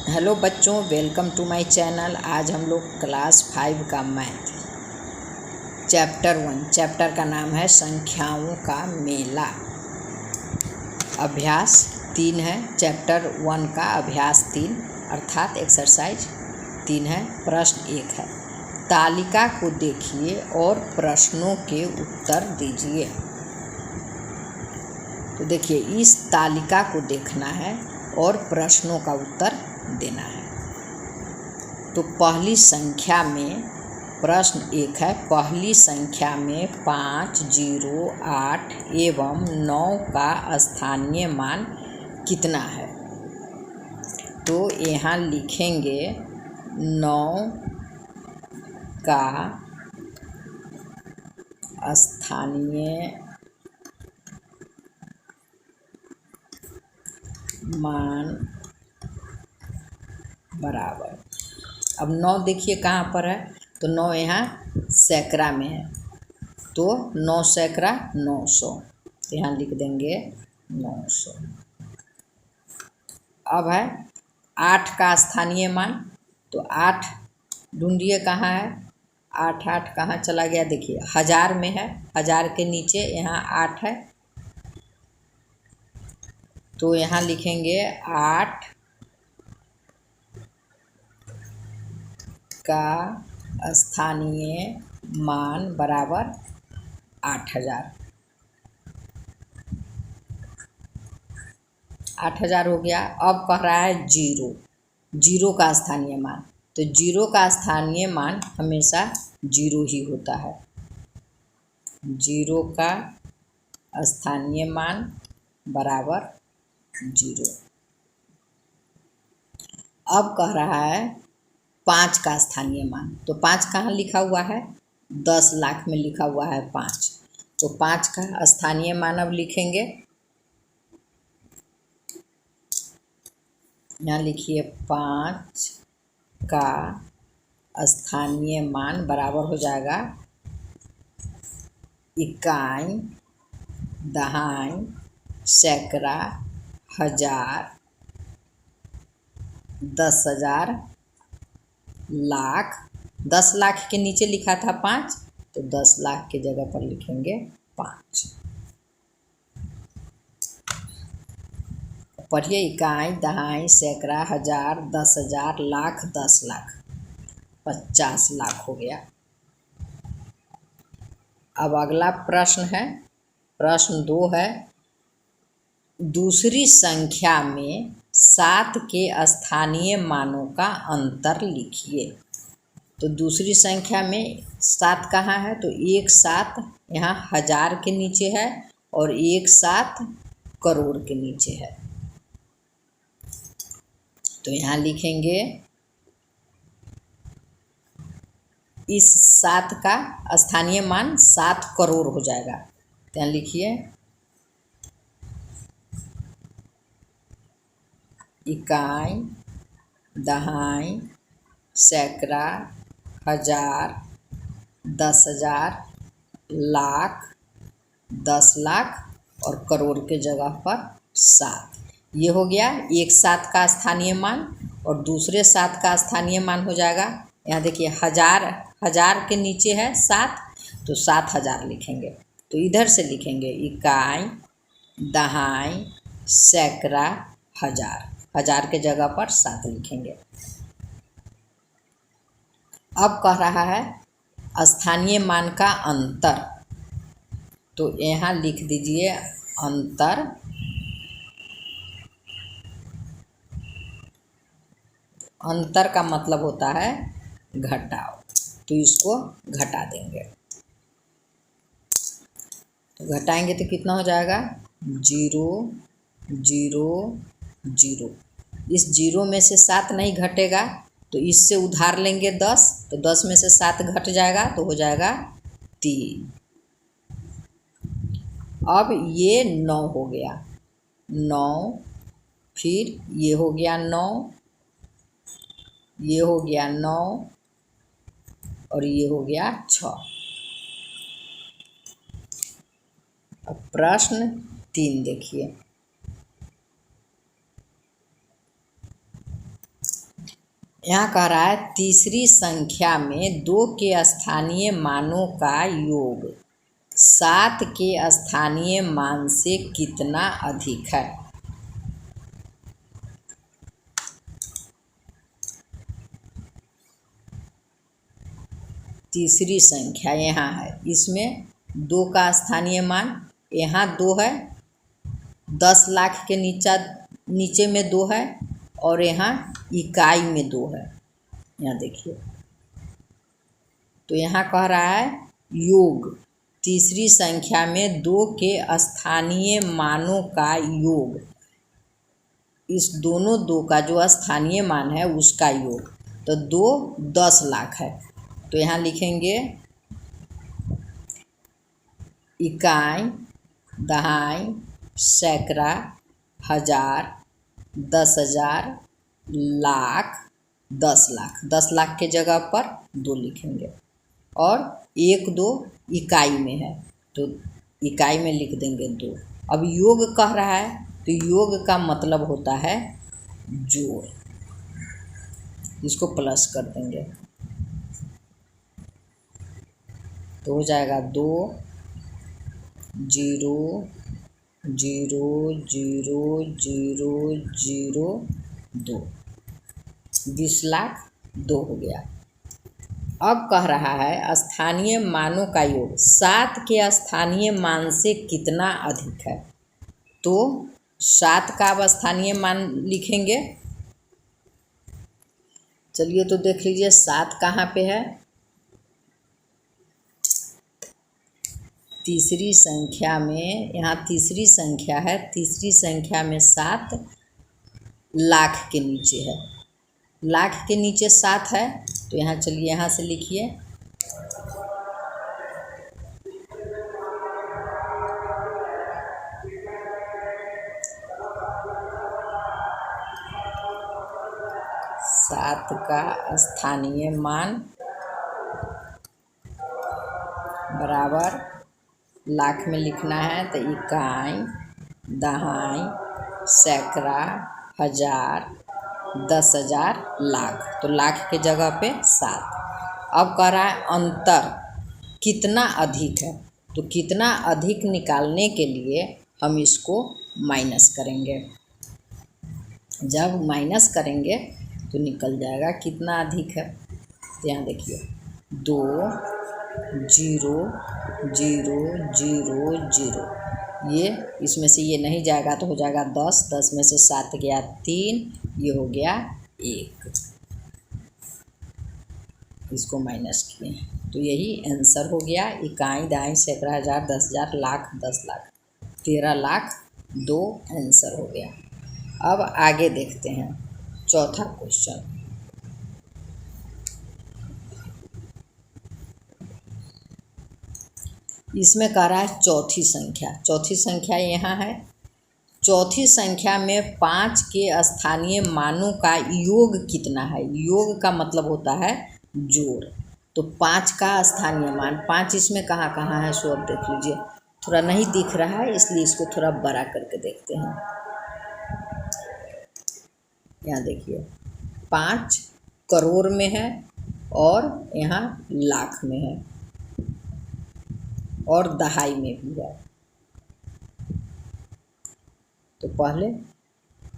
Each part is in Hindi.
हेलो बच्चों, वेलकम टू माय चैनल। आज हम लोग क्लास 5 का मैथ चैप्टर 1 चैप्टर का नाम है संख्याओं का मेला। अभ्यास 3 है। चैप्टर 1 का अभ्यास 3 अर्थात एक्सरसाइज 3 है। प्रश्न 1 है, तालिका को देखिए और प्रश्नों के उत्तर दीजिए। तो देखिए, इस तालिका को देखना है और प्रश्नों का उत्तर देना है। तो पहली संख्या में प्रश्न 1 है, पहली संख्या में 5, 0, 8 एवं 9 का स्थानीय मान कितना है? तो यहाँ लिखेंगे 9 का स्थानीय मान बराबर। अब 9 देखिए कहाँ पर है, तो 9 यहाँ सैकड़ा में है, तो 9 सैकड़ा 900, यहाँ लिख देंगे 900। अब है 8 का स्थानीय मान, तो 8 ढूंढिए कहाँ है। 8 कहाँ चला गया? देखिए 1000 में है, 1000 के नीचे यहाँ 8 है, तो यहाँ लिखेंगे 8 का स्थानीय मान बराबर 8000। 8000 हो गया। अब कह रहा है 0 का स्थानीय मान, तो 0 का स्थानीय मान हमेशा 0 ही होता है। 0 का स्थानीय मान बराबर 0। अब कह रहा है 5 का स्थानीय मान, तो 5 कहाँ लिखा हुआ है? 10 लाख में लिखा हुआ है 5, तो 5 का स्थानीय मान अब लिखेंगे। यहाँ लिखिए 5 का स्थानीय मान बराबर हो जाएगा इकाई, दहाई, सैकड़ा, 1000, 10,000, लाख। 10 लाख के नीचे लिखा था 5, तो 10 लाख की जगह पर लिखेंगे 5। पढ़िए, इकाई, दहाई, सैकड़ा, 1000, 10,000, लाख, 10 लाख, 50 लाख हो गया। अब अगला प्रश्न है, प्रश्न 2 है, दूसरी संख्या में 7 के स्थानीय मानों का अंतर लिखिए। तो दूसरी संख्या में 7 कहाँ है? तो 1 7 यहाँ 1000 के नीचे है और 1 7 करोड़ के नीचे है, तो यहाँ लिखेंगे इस 7 का स्थानीय मान 7 करोड़ हो जाएगा। तो यहाँ लिखिए इकाई, दहाई, सैकड़ा, 1000, 10,000, लाख, 10 लाख और करोड़ के जगह पर 7। ये हो गया एक 7 का स्थानीय मान, और दूसरे 7 का स्थानीय मान हो जाएगा, यहाँ देखिए 1000 के नीचे है 7, तो 7000 लिखेंगे। तो इधर से लिखेंगे इकाई, दहाई, सैकड़ा, 1000 के जगह पर 7 लिखेंगे। अब कह रहा है स्थानीय मान का अंतर, तो यहाँ लिख दीजिए अंतर। अंतर का मतलब होता है घटाओ, तो इसको घटा देंगे। तो घटाएंगे तो कितना हो जाएगा? 0 0 0। इस 0 में से 7 नहीं घटेगा, तो इससे उधार लेंगे 10, तो 10 में से 7 घट जाएगा, तो हो जाएगा 3। अब ये 9 हो गया, 9, फिर ये हो गया 9, ये हो गया 9 और ये हो गया 6। अब प्रश्न 3 देखिए, यहाँ कह रहा है तीसरी संख्या में 2 के स्थानीय मानों का योग 7 के स्थानीय मान से कितना अधिक है। तीसरी संख्या यहाँ है, इसमें 2 का स्थानीय मान यहाँ 2 है, 10 लाख के नीचे में 2 है और यहाँ इकाई में 2 है। यहाँ देखिए, तो यहाँ कह रहा है योग तीसरी संख्या में 2 के स्थानीय मानों का योग, इस दोनों 2 का जो स्थानीय मान है उसका योग। तो 2 10 लाख है, तो यहाँ लिखेंगे इकाई, दहाई, सैकड़ा, हजार, 10,000, लाख, 10 लाख। 10 लाख के जगह पर 2 लिखेंगे और 1 2 इकाई में है तो इकाई में लिख देंगे 2। अब योग कह रहा है तो योग का मतलब होता है जोड़, इसको प्लस कर देंगे तो हो जाएगा 2 0 0 0 0 0 2, 20 लाख 2 हो गया। अब कह रहा है स्थानीय मानों का योग 7 के स्थानीय मान से कितना अधिक है। तो 7 का अब स्थानीय मान लिखेंगे। चलिए तो देख लीजिए 7 कहाँ पे है, तीसरी संख्या में, यहाँ तीसरी संख्या है, तीसरी संख्या में 7 लाख के नीचे है, लाख के नीचे 7 है तो यहाँ चलिए यहाँ से लिखिए 7 का स्थानीय मान बराबर लाख में लिखना है तो इकाई, दहाई, सैकड़ा, हजार, 10,000, लाख। तो लाख के जगह पे 7। अब कह रहा है अंतर कितना अधिक है, तो कितना अधिक निकालने के लिए हम इसको माइनस करेंगे। जब माइनस करेंगे तो निकल जाएगा कितना अधिक है। तो यहाँ देखिए 2 0 0 0 0, ये इसमें से ये नहीं जाएगा तो हो जाएगा 10, 10 में से 7 गया 3, ये हो गया 1, इसको माइनस किए तो यही आंसर हो गया। इकाई, दहाई, सैकड़ा, हजार, 10,000, लाख, 10 लाख, 13 लाख 2 आंसर हो गया। अब आगे देखते हैं चौथा क्वेश्चन। इसमें कह रहा है चौथी संख्या, चौथी संख्या यहाँ है। चौथी संख्या में 5 के स्थानीय मानों का योग कितना है। योग का मतलब होता है जोड़। तो 5 का स्थानीय मान, 5 इसमें कहाँ कहाँ है सो अब देख लीजिए, थोड़ा नहीं दिख रहा है इसलिए इसको थोड़ा बड़ा करके देखते हैं। यहाँ देखिए 5 करोड़ में है और यहाँ लाख में है और दहाई में भी है। तो पहले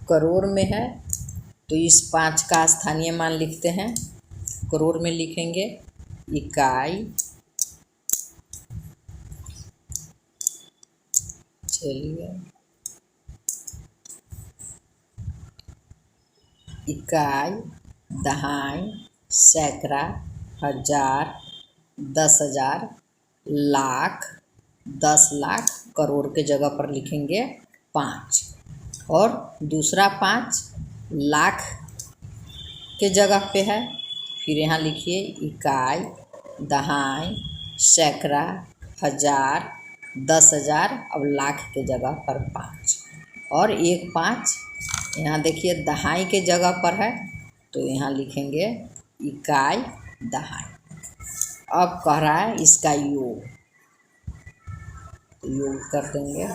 करोड़ में है तो इस 5 का स्थानीय मान लिखते हैं, करोड़ में लिखेंगे इकाई, चलिए इकाई, दहाई, सैकड़ा, हजार, 10,000, लाख, 10 लाख, करोड़ के जगह पर लिखेंगे 5 और दूसरा 5 लाख के जगह पे है। फिर यहाँ लिखिए इकाई, दहाई, सैकड़ा, हजार, 10,000, अब लाख के जगह पर 5 और एक 5 यहाँ देखिए दहाई के जगह पर है तो यहाँ लिखेंगे इकाई, दहाई। अब कह रहा है इसका योग, योग कर देंगे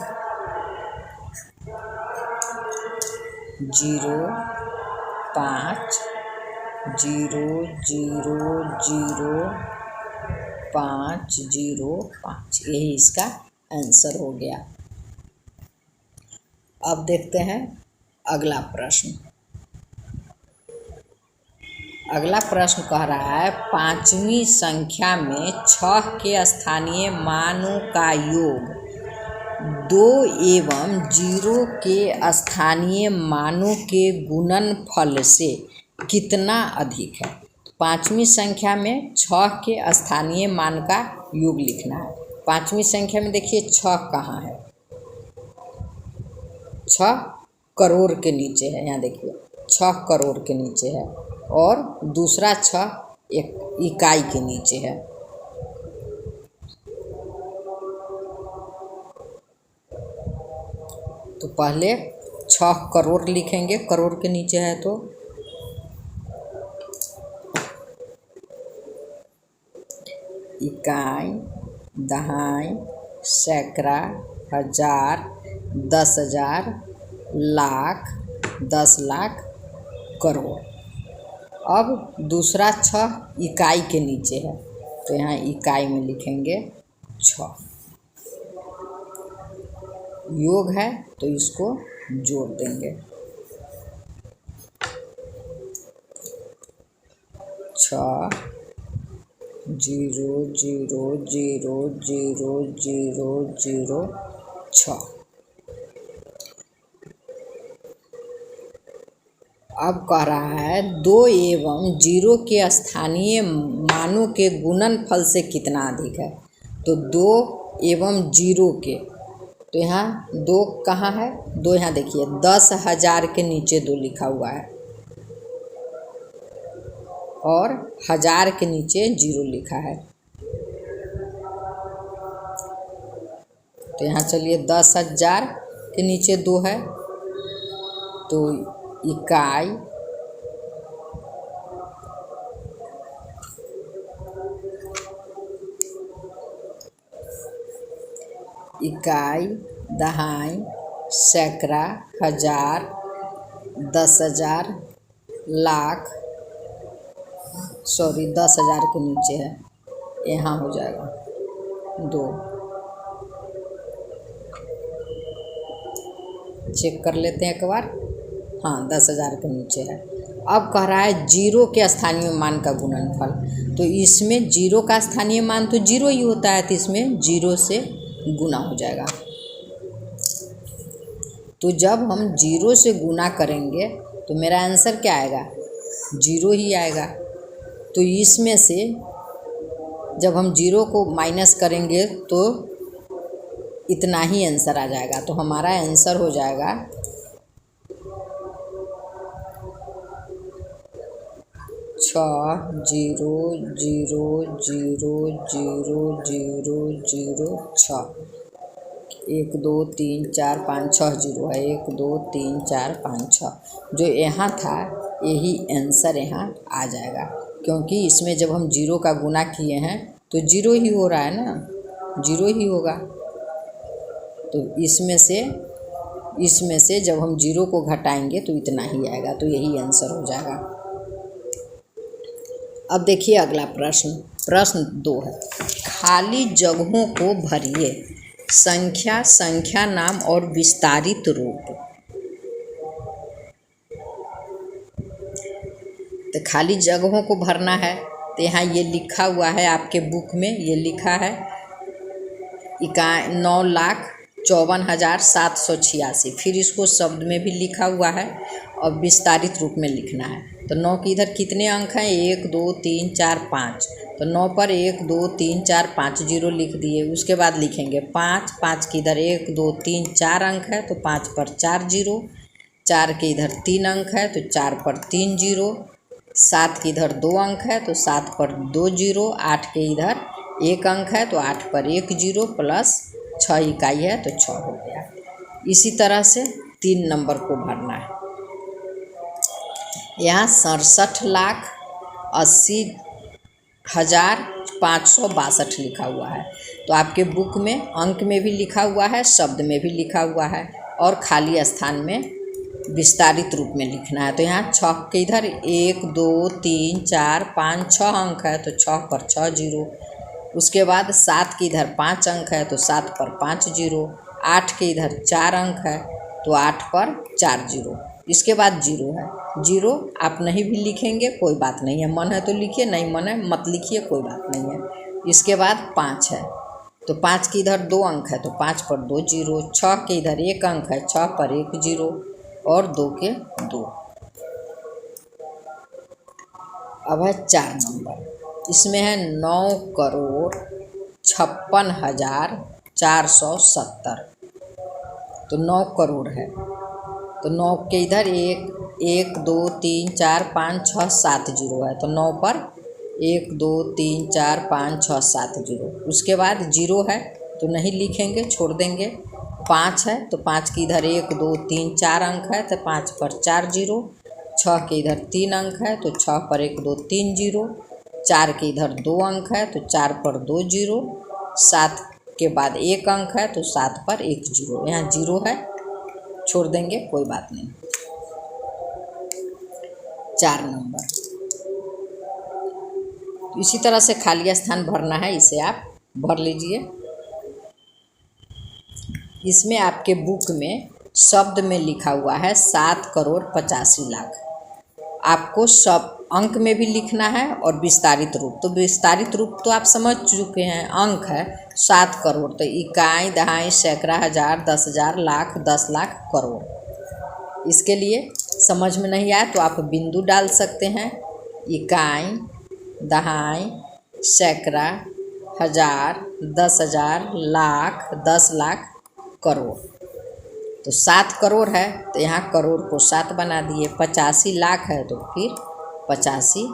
0 5 0.00505, यही इसका आंसर हो गया। अब देखते हैं अगला प्रश्न। अगला प्रश्न कह रहा है 5वीं संख्या में 6 के स्थानीय मानों का योग 2 एवं 0 के स्थानीय मानों के गुणनफल से कितना अधिक है। 5वीं संख्या में 6 के स्थानीय मान का योग लिखना है। 5वीं संख्या में देखिए 6 कहाँ है, 6 करोड़ के नीचे है, यहाँ देखिए 6 करोड़ के नीचे है, और दूसरा 6 एक इकाई के नीचे है। तो पहले 6 करोड़ लिखेंगे, करोड़ के नीचे है तो इकाई, दहाई, सैकड़ा, हजार, 10,000, लाख, 10 लाख, करोड़। अब दूसरा 6 इकाई के नीचे है तो यहाँ इकाई में लिखेंगे 6, योग है तो इसको जोड़ देंगे 6 0 0 0 0 0 0 6। अब कह रहा है 2 एवं 0 के स्थानीय मानों के गुणनफल से कितना अधिक है। तो 2 एवं 0 के, तो यहाँ 2 कहाँ है, 2 यहाँ देखिए 10,000 के नीचे 2 लिखा हुआ है और 1000 के नीचे 0 लिखा है। तो यहाँ चलिए 10,000 के नीचे 2 है तो इकाई, दहाई, सैकड़ा, हजार, 10,000, लाख, 10,000 के नीचे है, यहाँ हो जाएगा 2। चेक कर लेते हैं एक बार, हाँ 10,000 के नीचे है। अब कह रहा है 0 के स्थानीय मान का गुणनफल। तो इसमें 0 का स्थानीय मान तो 0 ही होता है, तो इसमें 0 से गुना हो जाएगा। तो जब हम 0 से गुना करेंगे तो मेरा आंसर क्या आएगा, 0 ही आएगा। तो इसमें से जब हम 0 को माइनस करेंगे तो इतना ही आंसर आ जाएगा। तो हमारा आंसर हो जाएगा 6 0 0 0 0 0 0 6। 1 2 3 4 5 6 0 है, 1 2 3 4 5 6। जो यहाँ था यही आंसर यहाँ आ जाएगा, क्योंकि इसमें जब हम 0 का गुना किए हैं तो 0 ही हो रहा है ना, 0 ही होगा। तो इसमें से जब हम 0 को घटाएंगे तो इतना ही आएगा, तो यही आंसर हो जाएगा। अब देखिए अगला प्रश्न, प्रश्न 2 है, खाली जगहों को भरिए, संख्या, संख्या नाम और विस्तारित रूप। तो खाली जगहों को भरना है, तो यहाँ ये लिखा हुआ है आपके बुक में, ये लिखा है 9,54,786। फिर इसको शब्द में भी लिखा हुआ है और विस्तारित रूप में लिखना है। तो 9 के इधर कितने अंक हैं, 1 2 3 4 5। तो 9 पर 1 2 3 4 5 0 लिख दिए। उसके बाद लिखेंगे 5, 5 के इधर 1 2 3 4 अंक है तो 5 पर 4 0। 4 के इधर 3 अंक है तो 4 पर 3 0। 7 के इधर 2 अंक है तो 7 पर 2 0। 8 के इधर 1 अंक है तो 8 पर 1 0 प्लस 6 इकाई है तो 6 हो गया। इसी तरह से 3 नंबर को भरना है। यहाँ 67,80,562 लिखा हुआ है। तो आपके बुक में अंक में भी लिखा हुआ है, शब्द में भी लिखा हुआ है और खाली स्थान में विस्तारित रूप में लिखना है। तो यहाँ 6 के इधर 1 2 3 4 5 6 अंक है तो 6 पर 6 जीरो। उसके बाद 7 के इधर 5 अंक है तो 7 पर 5 जीरो। 8 के इधर 4 अंक है तो 8 पर 4 जीरो। इसके बाद जीरो है। जीरो आप नहीं भी लिखेंगे कोई बात नहीं है, मन है तो लिखिए, नहीं मन है मत लिखिए, कोई बात नहीं है। इसके बाद 5 है तो 5 के इधर 2 अंक है तो 5 पर 2 जीरो। 6 के इधर 1 अंक है 6 पर 1 जीरो और 2 के 2। अब है 4 नंबर, इसमें है 9,56,470। तो 9 करोड़ है तो 9 के इधर 1 2 3 4 5 6 7 जीरो है तो 9 पर 1 2 3 4 5 6 7 जीरो। उसके बाद जीरो है तो नहीं लिखेंगे, छोड़ देंगे। 5 है तो 5 के इधर 1 2 3 4 अंक है तो 5 पर 4 जीरो। 6 के इधर 3 अंक है तो 6 पर 1 2 3 जीरो। 4 के इधर 2 अंक है तो 4 पर 2 जीरो। 7 के बाद 1 अंक है तो 7 पर 1 जीरो। यहाँ जीरो है, छोड़ देंगे, कोई बात नहीं। 4 नंबर, इसी तरह से खाली स्थान भरना है, इसे आप भर लीजिए। इसमें आपके बुक में शब्द में लिखा हुआ है 7,85,00,000। आपको सब अंक में भी लिखना है और विस्तारित रूप। तो विस्तारित रूप तो आप समझ चुके हैं, अंक है 7 करोड़ तो इकाई दहाई सैकड़ा हजार 10,000 लाख 10 लाख करोड़। इसके लिए समझ में नहीं आया तो आप बिंदु डाल सकते हैं। इकाई दहाई सैकड़ा हजार 10,000 लाख 10 लाख करोड़। तो 7 करोड़ है तो यहाँ करोड़ को 7 बना दिए। 85 लाख है तो फिर 85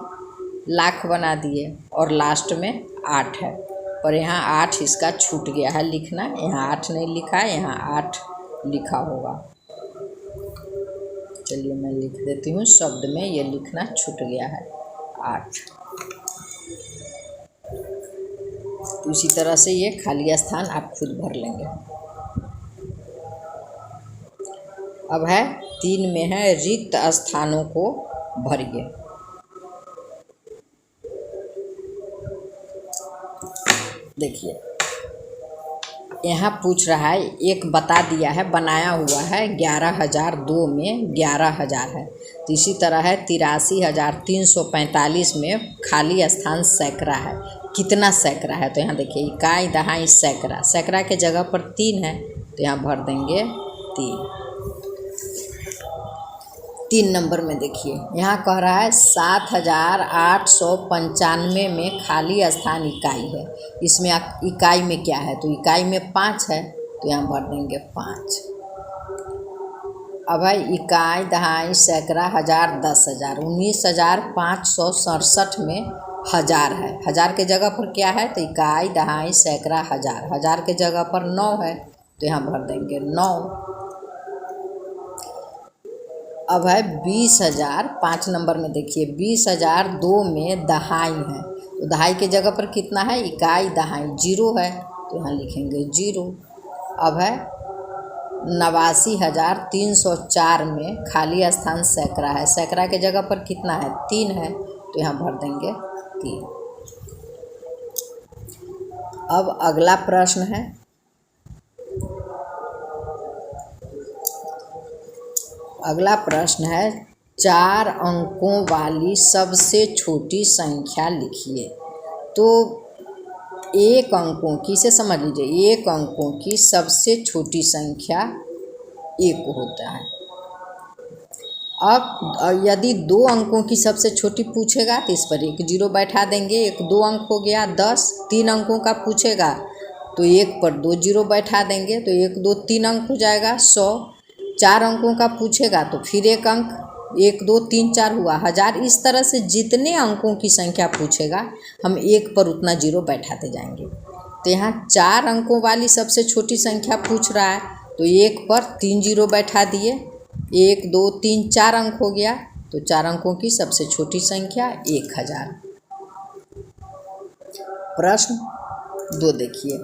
लाख बना दिए और लास्ट में 8 है पर यहाँ 8 इसका छूट गया है लिखना। यहाँ 8 नहीं लिखा है, यहाँ 8 लिखा होगा। चलिए मैं लिख देती हूँ, शब्द में ये लिखना छूट गया है 8। तो इसी तरह से ये खाली स्थान आप खुद भर लेंगे। अब है 3 में है रिक्त स्थानों को भरिए। देखिए यहाँ पूछ रहा है, एक बता दिया है बनाया हुआ है 11,002 में 11,000 है। तो इसी तरह है 83,345 में खाली स्थान सैकड़ा है। कितना सैकड़ा है तो यहाँ देखिए इकाई दहाई सैकड़ा, सैकड़ा के जगह पर 3 है तो यहाँ भर देंगे 3। 3 नंबर में देखिए यहाँ कह रहा है 7,895 में खाली स्थान इकाई है। इसमें इकाई में क्या है तो इकाई में 5 है तो यहाँ भर देंगे 5। अब है इकाई दहाई सैकड़ा हजार 10,000 19,567 में हजार है। हजार के जगह पर क्या है तो इकाई दहाई सैकड़ा हजार, हजार के जगह पर 9 है तो यहाँ भर देंगे 9। अब है 20,000 5 नंबर में देखिए 20,002 में दहाई है। तो दहाई के जगह पर कितना है इकाई दहाई, जीरो है तो यहाँ लिखेंगे जीरो। अब है 89,304 में खाली स्थान सैकड़ा है। सैकड़ा के जगह पर कितना है 3 है तो यहाँ भर देंगे 3। अब अगला प्रश्न है, अगला प्रश्न है 4 अंकों वाली सबसे छोटी संख्या लिखिए। तो 1 अंकों की, इसे समझ लीजिए, 1 अंकों की सबसे छोटी संख्या 1 होता है। अब यदि 2 अंकों की सबसे छोटी पूछेगा तो इस पर 1 जीरो बैठा देंगे। 1 2 अंक हो गया 10। 3 अंकों का पूछेगा तो 1 पर 2 जीरो बैठा देंगे तो 1 2 3 अंक हो जाएगा 100। 4 अंकों का पूछेगा तो फिर 1 अंक, 1 2 3 4 हुआ 1000। इस तरह से जितने अंकों की संख्या पूछेगा हम 1 पर उतना जीरो बैठाते जाएंगे। तो यहाँ 4 अंकों वाली सबसे छोटी संख्या पूछ रहा है तो 1 पर 3 जीरो बैठा दिए। 1 2 3 4 अंक हो गया तो 4 अंकों की सबसे छोटी संख्या 1000। प्रश्न 2 देखिए,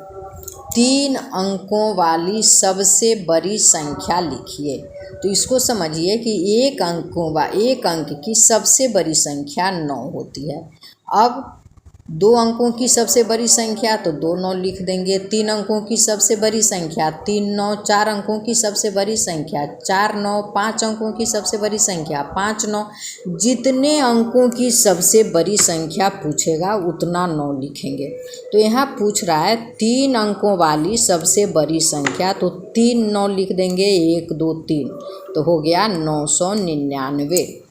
3 अंकों वाली सबसे बड़ी संख्या लिखिए। तो इसको समझिए कि एक अंक की सबसे बड़ी संख्या 9 होती है। अब 2 अंकों की सबसे बड़ी संख्या तो 2 9 लिख देंगे। 3 अंकों की सबसे बड़ी संख्या 3 9। 4 अंकों की सबसे बड़ी संख्या 4 9। 5 अंकों की सबसे बड़ी संख्या 5 9। जितने अंकों की सबसे बड़ी संख्या पूछेगा उतना 9 लिखेंगे। तो यहाँ पूछ रहा है 3 अंकों वाली सबसे बड़ी संख्या, तो 3 9 लिख देंगे। 1 2 3 तो हो गया 999।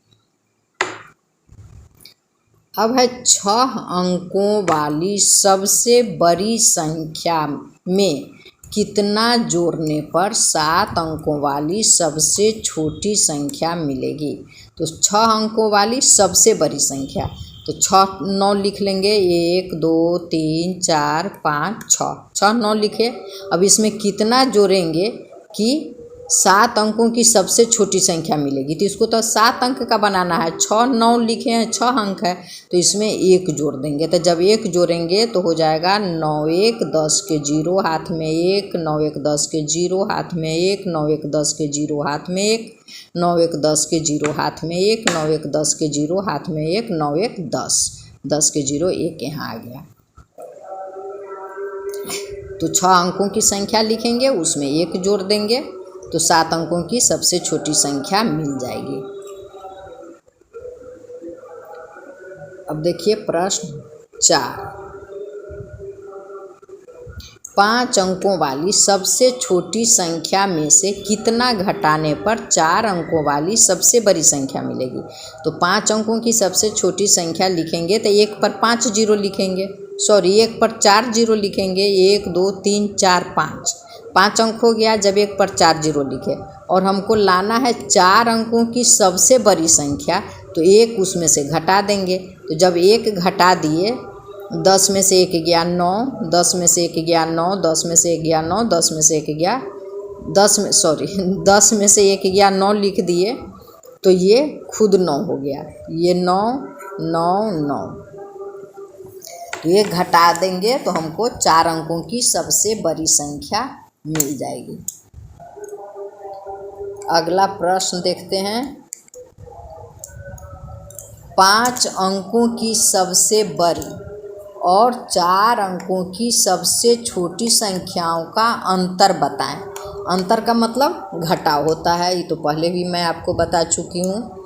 अब है 6 अंकों वाली सबसे बड़ी संख्या में कितना जोड़ने पर 7 अंकों वाली सबसे छोटी संख्या मिलेगी। तो 6 अंकों वाली सबसे बड़ी संख्या, तो 6 9 लिख लेंगे। 1 2 3 4 5 6 6 9 लिखे। अब इसमें कितना जोड़ेंगे कि 7 अंकों की सबसे छोटी संख्या मिलेगी। तो इसको तो 7 अंक का बनाना है। 6 9 लिखे हैं, 6 अंक है, तो इसमें 1 जोड़ देंगे। तो जब 1 जोड़ेंगे तो हो जाएगा 9 1 10 के 0 हाथ में 1, 9 1 10 के 0 हाथ में 1, 9 1 10 के 0 हाथ में 1, 9 1 10 के 0 हाथ में 1, 9 1 10 के 0 हाथ में 1, 9 1 10 10 के 0 1 यहाँ आ गया। तो 6 अंकों की संख्या लिखेंगे, उसमें 1 जोड़ देंगे तो 7 अंकों की सबसे छोटी संख्या मिल जाएगी। अब देखिए प्रश्न 4। 5 अंकों वाली सबसे छोटी संख्या में से कितना घटाने पर 4 अंकों वाली सबसे बड़ी संख्या मिलेगी। तो 5 अंकों की सबसे छोटी संख्या लिखेंगे तो 1 पर 5 जीरो लिखेंगे, 1 पर 4 जीरो लिखेंगे। 1 2 3 4 5 अंक हो गया जब 1 पर 4 जीरो लिखे। और हमको लाना है 4 अंकों की सबसे बड़ी संख्या, तो 1 उसमें से घटा देंगे। तो जब 1 घटा दिए, 10 में से 1 गया 9, 10 में से 1 गया 9, 10 में से 1 गया 9, 10 में से 1 गया 10 में से 1 गया 9 लिख दिए, तो ये खुद 9 हो गया। ये 9 9 9, तो ये घटा देंगे तो हमको 4 अंकों की सबसे बड़ी संख्या मिल जाएगी। अगला प्रश्न देखते हैं। 5 अंकों की सबसे बड़ी और 4 अंकों की सबसे छोटी संख्याओं का अंतर बताएं। अंतर का मतलब घटाव होता है, ये तो पहले भी मैं आपको बता चुकी हूँ।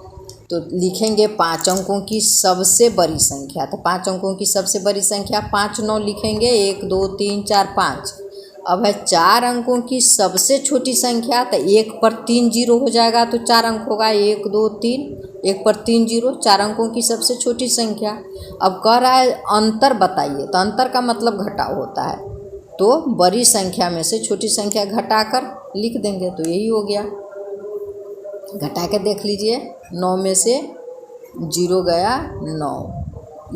तो लिखेंगे 5 अंकों की सबसे बड़ी संख्या, तो 5 अंकों की सबसे बड़ी संख्या 5 9 लिखेंगे। 1 2 3 4 5। अब है 4 अंकों की सबसे छोटी संख्या, तो 1 पर 3 जीरो हो जाएगा तो 4 अंक होगा। 1 2 3, 1 पर 3 जीरो, 4 अंकों की सबसे छोटी संख्या। अब कह रहा है अंतर बताइए, तो अंतर का मतलब घटाव होता है, तो बड़ी संख्या में से छोटी संख्या घटाकर लिख देंगे, तो यही हो गया। घटा के देख लीजिए, 9 में से 0 गया 9,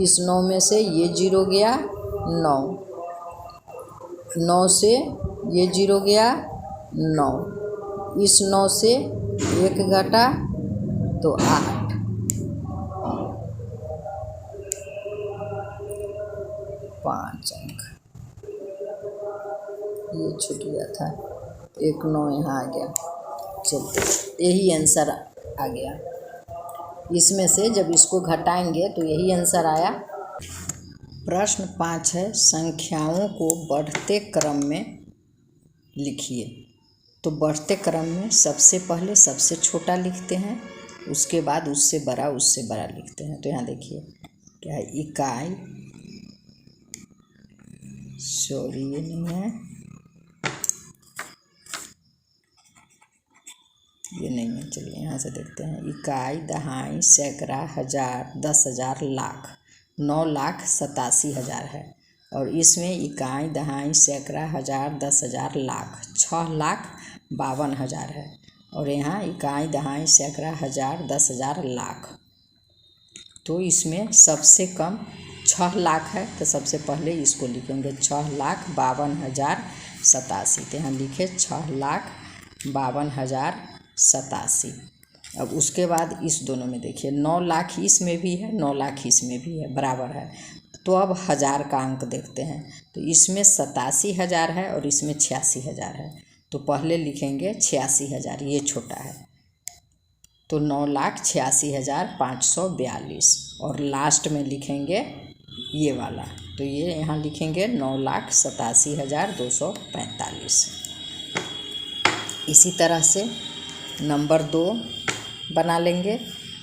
इस 9 में से ये 0 गया 9, 9 से ये 0 गया 9, इस 9 से 1 घटा तो 8, 5 अंक ये छूट गया था, 1 9 यहाँ आ गया। चलिए यही आंसर आ गया। इसमें से जब इसको घटाएंगे तो यही आंसर आया। प्रश्न 5 है, संख्याओं को बढ़ते क्रम में लिखिए। तो बढ़ते क्रम में सबसे पहले सबसे छोटा लिखते हैं, उसके बाद उससे बड़ा लिखते हैं। तो यहाँ देखिए क्या है, इकाई, सॉरी ये नहीं है, ये नहीं है। चलिए यहाँ से देखते हैं। इकाई, दहाई, सैकड़ा, हजार, 10,000, लाख। 9,87,000 है। और इसमें इकाई, दहाई, सैकड़ा, हजार, 10,000, लाख 6,52,000 है। और यहाँ इकाई, दहाई, सैकड़ा, हजार, 10,000, लाख। तो इसमें सबसे कम 6 लाख है, तो सबसे पहले इसको लिखेंगे 6,52,087। तो यहाँ लिखे 6,52,087। अब उसके बाद इस दोनों में देखिए 9 लाख इसमें भी है, 9 लाख इसमें भी है, बराबर है। तो अब 1000 का अंक देखते हैं। तो इसमें 87,000 है और इसमें 86,000 है। तो पहले लिखेंगे 86,000, ये छोटा है। तो 9,86,542 और लास्ट में लिखेंगे ये वाला, तो ये यहाँ लिखेंगे 9,87,245। इसी तरह से नंबर 2 बना लेंगे।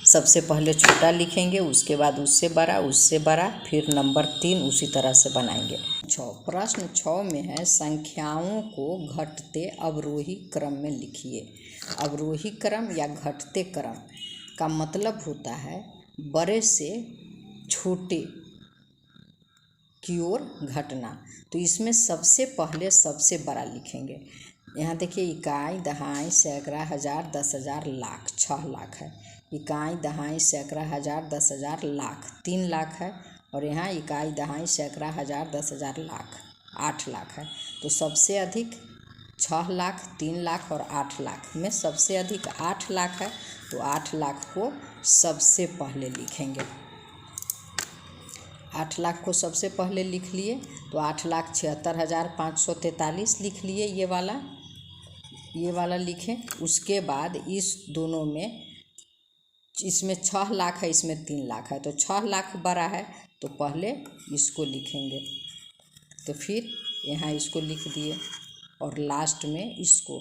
सबसे पहले छोटा लिखेंगे, उसके बाद उससे बड़ा, फिर नंबर 3 उसी तरह से बनाएंगे। प्रश्न 6 में है संख्याओं को घटते अवरोही क्रम में लिखिए। अवरोही क्रम या घटते क्रम का मतलब होता है बड़े से छोटे की ओर घटना। तो इसमें सबसे पहले सबसे बड़ा लिखेंगे। यहाँ देखिए इकाई, दहाई, सैकड़ा, हजार, 10,000, लाख। 6 लाख है। इकाई, दहाई, सैकड़ा, हजार, 10,000, लाख 3 लाख है। और यहाँ इकाई, दहाई, सैकड़ा, हजार, 10,000, लाख 8 लाख है। तो सबसे अधिक 6 लाख, 3 लाख और 8 लाख में सबसे अधिक 8 लाख है। तो 8 लाख को सबसे पहले लिखेंगे। 8 लाख को सबसे पहले लिख लिए तो 8,76,543 लिख लिए। ये वाला लिखें। उसके बाद इस दोनों में, इसमें 6 लाख है, इसमें 3 लाख है, तो 6 लाख बड़ा है तो पहले इसको लिखेंगे। तो फिर यहाँ इसको लिख दिए और लास्ट में इसको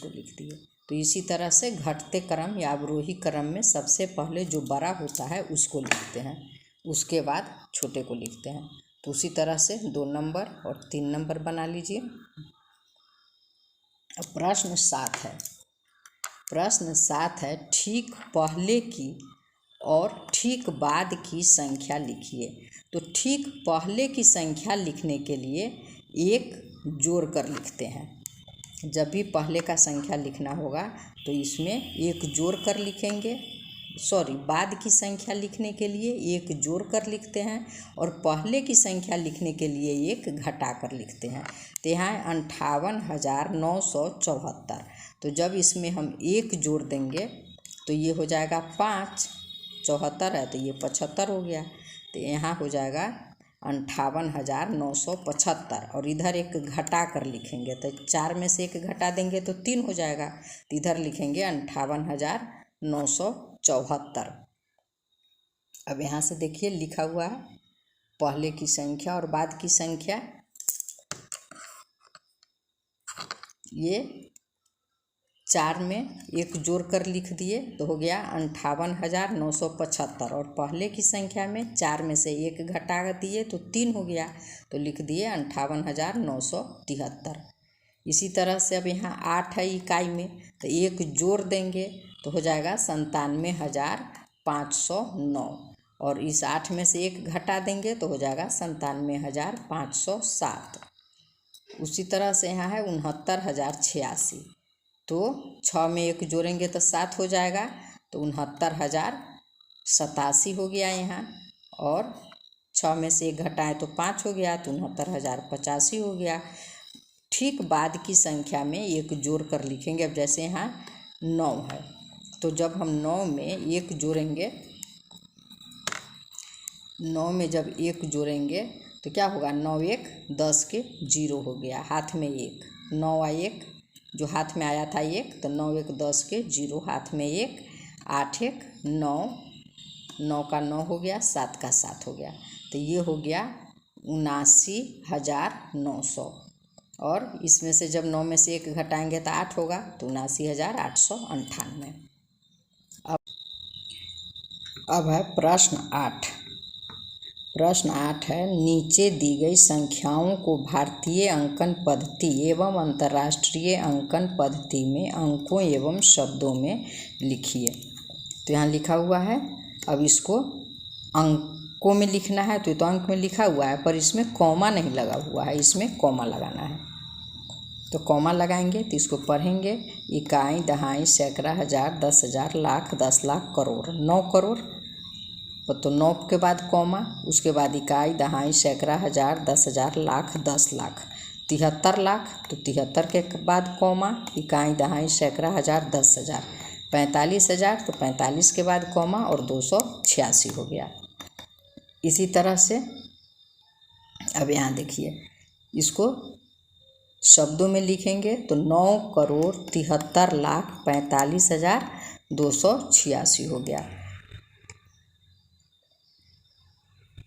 लिख दिए। तो इसी तरह से घटते क्रम या अवरोही क्रम में सबसे पहले जो बड़ा होता है उसको लिखते हैं, उसके बाद छोटे को लिखते हैं। तो उसी तरह से 2 नंबर और 3 नंबर बना लीजिए। अब प्रश्न 7 है ठीक पहले की और ठीक बाद की संख्या लिखिए। तो ठीक पहले की संख्या लिखने के लिए एक जोड़ कर लिखते हैं। जब भी पहले का संख्या लिखना होगा तो इसमें एक जोड़ कर लिखेंगे। बाद की संख्या लिखने के लिए एक जोड़ कर लिखते हैं और पहले की संख्या लिखने के लिए एक घटा कर लिखते हैं। तो यहाँ 58,974। तो जब इसमें हम एक जोड़ देंगे तो ये हो जाएगा 5, 74 है तो ये 75 हो गया। तो यहाँ हो जाएगा 58,975 और इधर एक घटा कर लिखेंगे। तो 4 में से एक घटा देंगे तो 3 हो जाएगा। तो इधर लिखेंगे 58,974। अब यहाँ से देखिए लिखा हुआ है पहले की संख्या और बाद की संख्या। ये 4 में एक जोड़ कर लिख दिए तो हो गया 58,975 और पहले की संख्या में 4 में से एक घटा दिए तो 3 हो गया तो लिख दिए 58,973। इसी तरह से अब यहाँ 8 है इकाई में तो एक जोड़ देंगे तो हो जाएगा 97,509 और इस 8 में से एक घटा देंगे तो हो जाएगा 97,507। उसी तरह से यहाँ है 69,086 तो 6 में एक जोड़ेंगे तो 7 हो जाएगा तो 69,087 हो गया यहाँ। और 6 में से एक घटाएं तो 5 हो गया तो 69,085 हो गया। ठीक बाद की संख्या में एक जोड़ कर लिखेंगे। अब जैसे यहाँ 9 है तो जब हम 9 में एक जोड़ेंगे, 9 में जब एक जोड़ेंगे तो क्या होगा 9 1 10 के 0 हो गया। हाथ में एक 9 1 जो हाथ में आया था एक तो 9 1 10 के 0 हाथ में एक 8 1 9 9 का 9 हो गया 7 का 7 हो गया तो ये हो गया 79,900। और इसमें से जब 9 में से एक घटाएंगे तो 8 होगा तो 79,898। अब है प्रश्न 8। प्रश्न 8 है नीचे दी गई संख्याओं को भारतीय अंकन पद्धति एवं अंतर्राष्ट्रीय अंकन पद्धति में अंकों एवं शब्दों में लिखिए। तो यहाँ लिखा हुआ है। अब इसको अंकों में लिखना है तो अंक में लिखा हुआ है पर इसमें कॉमा नहीं लगा हुआ है, इसमें कॉमा लगाना है। तो कॉमा लगाएंगे तो इसको पढ़ेंगे इकाई, दहाई, सैकड़ा, हजार, 10,000, लाख, 10 लाख, करोड़। 9 करोड़ तो 9 के बाद कॉमा, उसके बाद इकाई, दहाई, सैकड़ा, हजार, 10,000, लाख, 10 लाख। 73 लाख तो 73 के बाद कॉमा, इकाई, दहाई, सैकड़ा, हजार, 10,000। 45,000 तो 45 के बाद कॉमा और 286 हो गया। इसी तरह से अब यहाँ देखिए इसको शब्दों में लिखेंगे तो 9,73,45,000 286 हो गया।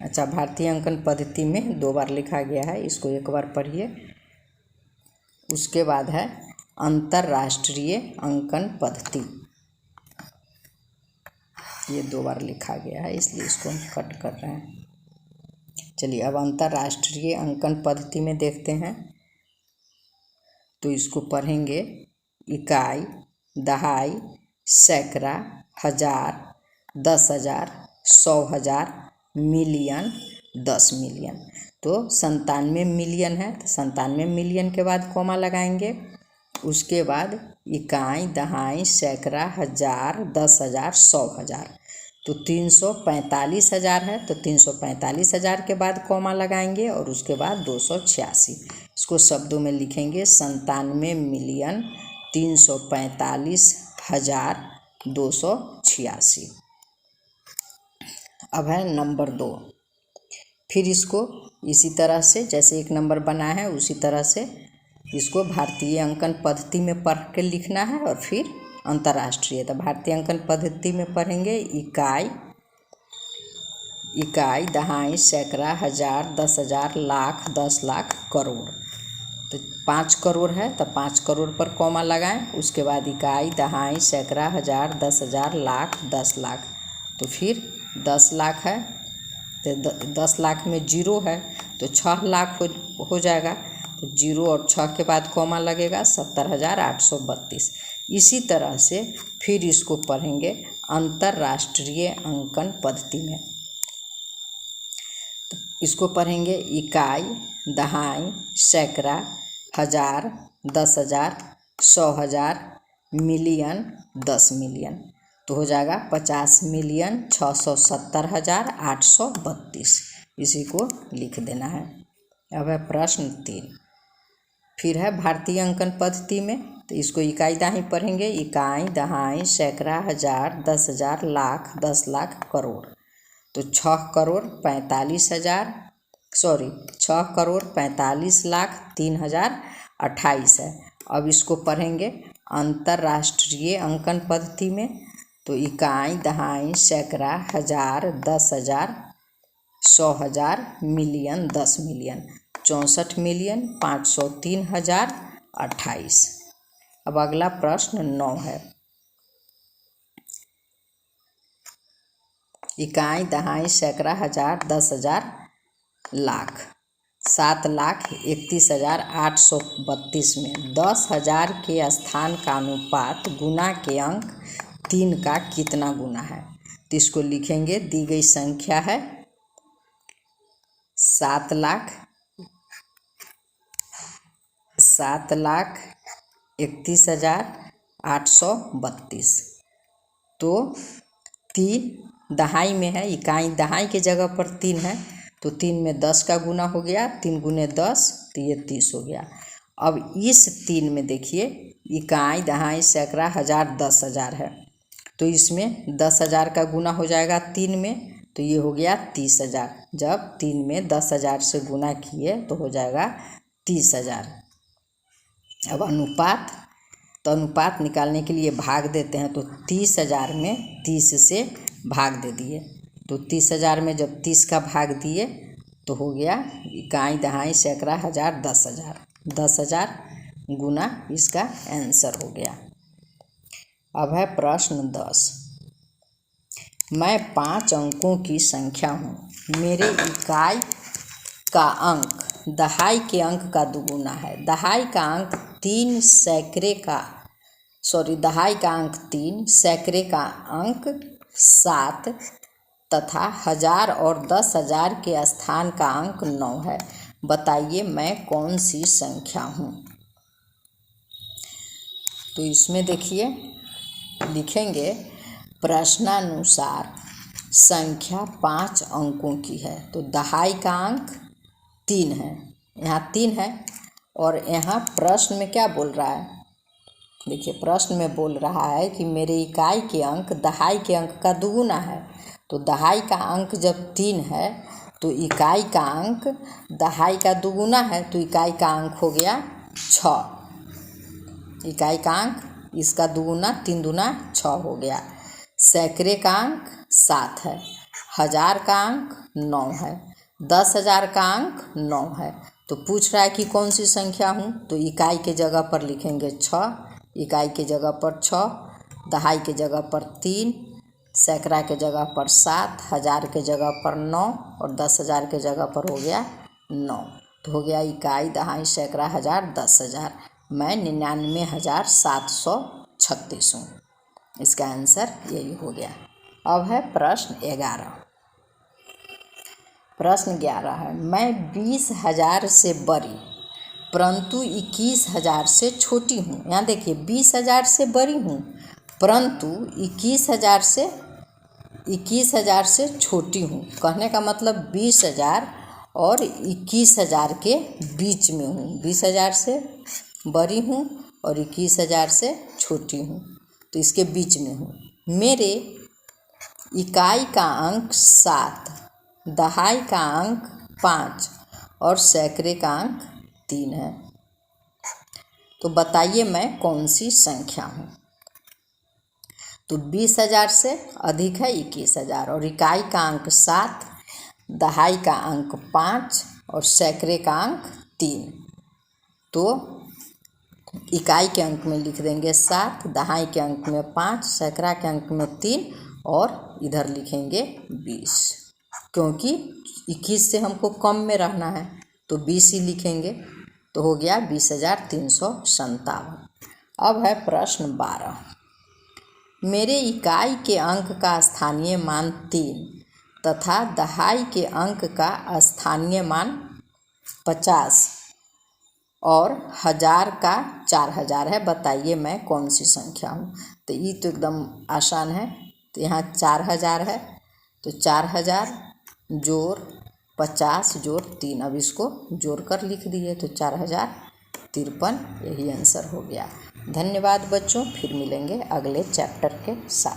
अच्छा, भारतीय अंकन पद्धति में 2 बार लिखा गया है, इसको एक बार पढ़िए। उसके बाद है अंतर्राष्ट्रीय अंकन पद्धति, ये 2 बार लिखा गया है इसलिए इसको हम कट कर रहे हैं। चलिए अब अंतर्राष्ट्रीय अंकन पद्धति में देखते हैं। तो इसको पढ़ेंगे इकाई, दहाई, सैकड़ा, हजार, 10,000, 100,000, मिलियन, 10 मिलियन। तो 97 मिलियन है, तो 97 मिलियन के बाद कॉमा लगाएंगे। उसके बाद इकाई, दहाई, सैकड़ा, हजार, 10,000, 100,000, तो 345,000 है, तो 345,000 के बाद कॉमा लगाएंगे और उसके बाद 286। इसको शब्दों में लिखेंगे 97 मिलियन 345,000 286। अब है नंबर 2। फिर इसको इसी तरह से जैसे एक नंबर बना है उसी तरह से इसको भारतीय अंकन पद्धति में पढ़ के लिखना है और फिर अंतर्राष्ट्रीय। तो भारतीय अंकन पद्धति में पढ़ेंगे इकाई, दहाई, सैकड़ा, हजार, 10,000, लाख, 10 लाख, करोड़। तो 5 करोड़ है तो 5 करोड़ पर कॉमा लगाएं। उसके बाद इकाई, दहाई, सैकड़ा, हजार, 10,000, लाख, 10 लाख। तो फिर 10 लाख है तो 10 लाख में 0 है तो 6 लाख हो जाएगा। तो 0 और 6 के बाद कॉमा लगेगा 70,832। इसी तरह से फिर इसको पढ़ेंगे अंतर्राष्ट्रीय अंकन पद्धति में। तो इसको पढ़ेंगे इकाई, दहाई, सैकड़ा, हजार, 10,000, 100,000, मिलियन, 10 मिलियन। तो हो जाएगा 50,670,832। इसी को लिख देना है। अब है प्रश्न 3। फिर है भारतीय अंकन पद्धति में। तो इसको इकाई, दहाई पढ़ेंगे इकाई, दहाई, सैकड़ा, हजार, 10,000, लाख, 10 लाख, करोड़। तो 6 करोड़ 45 लाख 3,028 है। अब इसको पढ़ेंगे अंतर्राष्ट्रीय अंकन पद्धति में। तो इकाई, दहाई, सैकड़ा, हजार, 10,000, 100,000, मिलियन, 10 मिलियन, 64,503,028। अब अगला प्रश्न 9 है। इकाई, दहाई, सैकड़ा, हजार, 10,000, लाख। 7,31,832 में 10,000 के स्थान का अनुपात गुना के अंक 3 का कितना गुना है? तो इसको लिखेंगे, दी गई संख्या है 7,31,832। तो 3 दहाई में है, इकाई दहाई के जगह पर 3 है तो 3 में 10 का गुना हो गया, 3 गुने 10 तो ये 30 हो गया। अब इस 3 में देखिए इकाई, दहाई, सैकड़ा, हजार, 10,000 है तो इसमें 10,000 का गुना हो जाएगा 3 में, तो ये हो गया 30,000। जब 3 में 10,000 से गुना किए तो हो जाएगा 30,000। अब अनुपात, तो अनुपात निकालने के लिए भाग देते हैं। तो 30,000 में 30 से भाग दे दिए। तो 30,000 में जब 30 का भाग दिए तो हो गया इकाई, दहाई, सैकड़ा, हजार, 10,000। 10,000 गुना इसका आंसर हो गया। अब है प्रश्न 10। मैं 5 अंकों की संख्या हूँ। मेरे इकाई का अंक दहाई के अंक का दुगुना है। दहाई का अंक 3, दहाई का अंक 3, सैकड़े का अंक 7 तथा हजार और 10,000 के स्थान का अंक 9 है। बताइए मैं कौन सी संख्या हूँ? तो इसमें देखिए लिखेंगे प्रश्नानुसार संख्या 5 अंकों की है। तो दहाई का अंक 3 है, यहाँ 3 है और यहाँ प्रश्न में क्या बोल रहा है? देखिए प्रश्न में बोल रहा है कि मेरे इकाई के अंक दहाई के अंक का दुगुना है। तो दहाई का अंक जब 3 है तो इकाई का अंक दहाई का दुगुना है तो इकाई का अंक हो गया 6। इकाई का अंक इसका दुगुना 3 दूना 6 हो गया। सैकड़े का अंक 7 है, 1000 का अंक 9 है, 10,000 का अंक 9 है। तो पूछ रहा है कि कौन सी संख्या हूँ, तो इकाई के जगह पर लिखेंगे 6, इकाई के जगह पर 6, दहाई के जगह पर 3, सैकड़ा के जगह पर 7, 1000 के जगह पर 9 और 10,000 के जगह पर हो गया 9। तो हो गया इकाई, दहाई, सैकड़ा, 1000, 10,000। मैं 99,736 हूँ। इसका आंसर यही हो गया। अब है प्रश्न 11। प्रश्न 11 है, मैं 20,000 से बड़ी परंतु 21,000 से छोटी हूँ। यहाँ देखिए 20,000 से बड़ी हूँ परंतु 21,000 से छोटी हूँ। कहने का मतलब 20,000 और 21,000 के बीच में हूँ। 20,000 से बड़ी हूँ और 21,000 से छोटी हूँ, तो इसके बीच में हूँ। मेरे इकाई का अंक 7, दहाई का अंक 5 और सैकड़े का अंक 3 है। तो बताइए मैं कौन सी संख्या हूँ। तो 20,000 से अधिक है 21,000 और इकाई का अंक 7, दहाई का अंक 5 और सैकड़े का अंक 3। तो इकाई के अंक में लिख देंगे 7, दहाई के अंक में 5, सैकड़ा के अंक में 3 और इधर लिखेंगे 20, क्योंकि 21 से हमको कम में रहना है तो 20 ही लिखेंगे। तो हो गया 20,357। अब है प्रश्न 12। मेरे इकाई के अंक का स्थानीय मान 3 तथा दहाई के अंक का स्थानीय मान 50 और 1000 का 4000 है। बताइए मैं कौन सी संख्या हूँ। तो ये तो एकदम आसान है। तो यहाँ 4000 है, तो 4000 जोड़ 50 जोड़ 3, अब इसको जोड़ कर लिख दिए तो 4053। यही आंसर हो गया। धन्यवाद बच्चों, फिर मिलेंगे अगले चैप्टर के साथ।